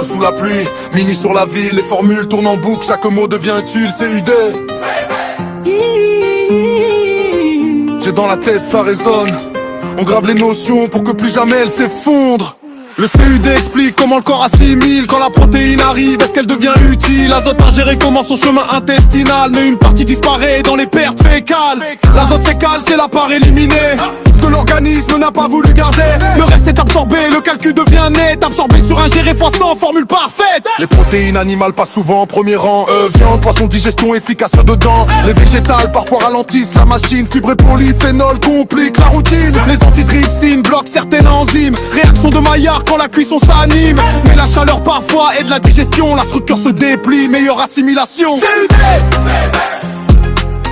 sous la pluie, mini sur la ville, les formules tournent en boucle, chaque mot devient utile, CUD. J'ai dans la tête, ça résonne. On grave les notions pour que plus jamais elles s'effondrent. Le CUD explique comment le corps assimile. Quand la protéine arrive, est-ce qu'elle devient utile? L'azote ingéré commence son chemin intestinal, mais une partie disparaît dans les pertes fécales. L'azote fécal, c'est la part éliminée, ce que l'organisme n'a pas voulu garder. Le reste est absorbé, le calcul devient net. Absorbé sur ingéré fois 100, formule parfaite. Les protéines animales passent souvent en premier rang. Viande, poisson, digestion efficace dedans. Les végétales parfois ralentissent la machine. Fibres et polyphénol compliquent la routine. Les antitrypsines bloquent certaines enzymes. Réaction de Maillard quand la cuisson s'anime. Mais la chaleur parfois aide la digestion. La structure se déplie, meilleure assimilation. CUD,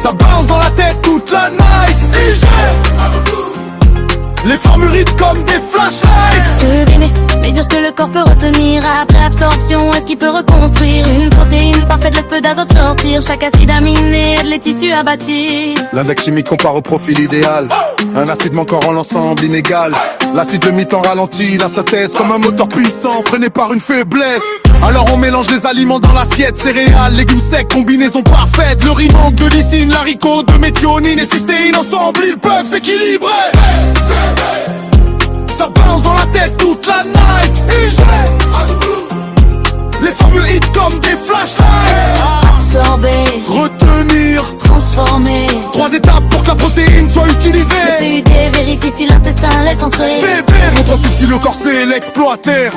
ça bounce dans la tête toute la night. Les formules rythment comme des flashlights. Sublimer, mesure ce que le corps peut retenir. Après absorption, est-ce qu'il peut reconstruire une protéine parfaite, laisse peu d'azote sortir. Chaque acide aminé aide les tissus à bâtir. L'index chimique compare au profil idéal. Un acide manquant rend l'ensemble inégal. L'acide de mi-temps ralentit la synthèse comme un moteur puissant freiné par une faiblesse. Alors on mélange les aliments dans l'assiette. Céréales, légumes secs, combinaison parfaite. Le riz manque de lysine, l'haricot de méthionine et cystéine. Ensemble ils peuvent s'équilibrer. Ça bounce dans la tête toute la night. Les formules hit comme des flashlights. Absorber, retenir, transformer. 3 étapes pour que la protéine soit utilisée. Le CUD vérifie si l'intestin laisse entrer. Bébé, montre ensuite si le corps sait l'exploiter.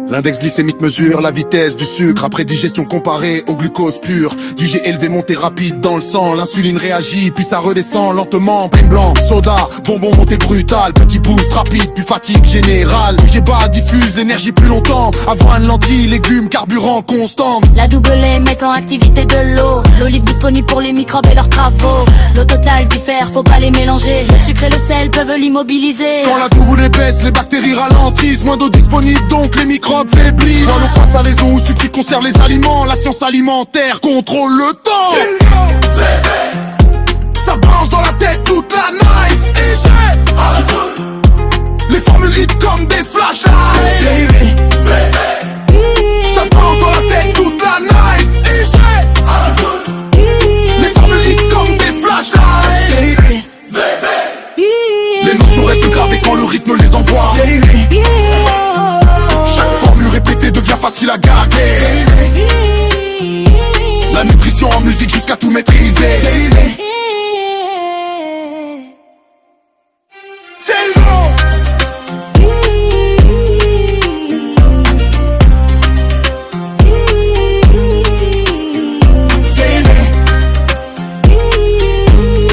L'index glycémique mesure la vitesse du sucre après digestion comparée au glucose pur. Du G élevé monté rapide dans le sang, l'insuline réagit puis ça redescend lentement. Prime blanc, soda, bonbon monté brutal, petit boost rapide puis fatigue générale. G bas diffuse l'énergie plus longtemps, avoine, lentilles, légumes, carburant constant. La double lait met en activité de l'eau. L'eau libre disponible pour les microbes et leurs travaux. L'eau totale diffère, faut pas les mélanger. Le sucre et le sel peuvent l'immobiliser. Quand la double baisse, les bactéries ralentissent. Moins d'eau disponible donc les microbes faiblissent. Soit l'eau passe à l'aison ou sucre qui conserve les aliments. La science alimentaire contrôle le temps. Ça bounce dans la tête toute la night. Les formules hit comme des flashlights. Ça bounce dans la tête toute la night. Les formules hit comme des flashlights. Les notions restent gravées quand le rythme les envoie. Chaque formule répétée devient facile à garder. La nutrition en musique jusqu'à tout maîtriser.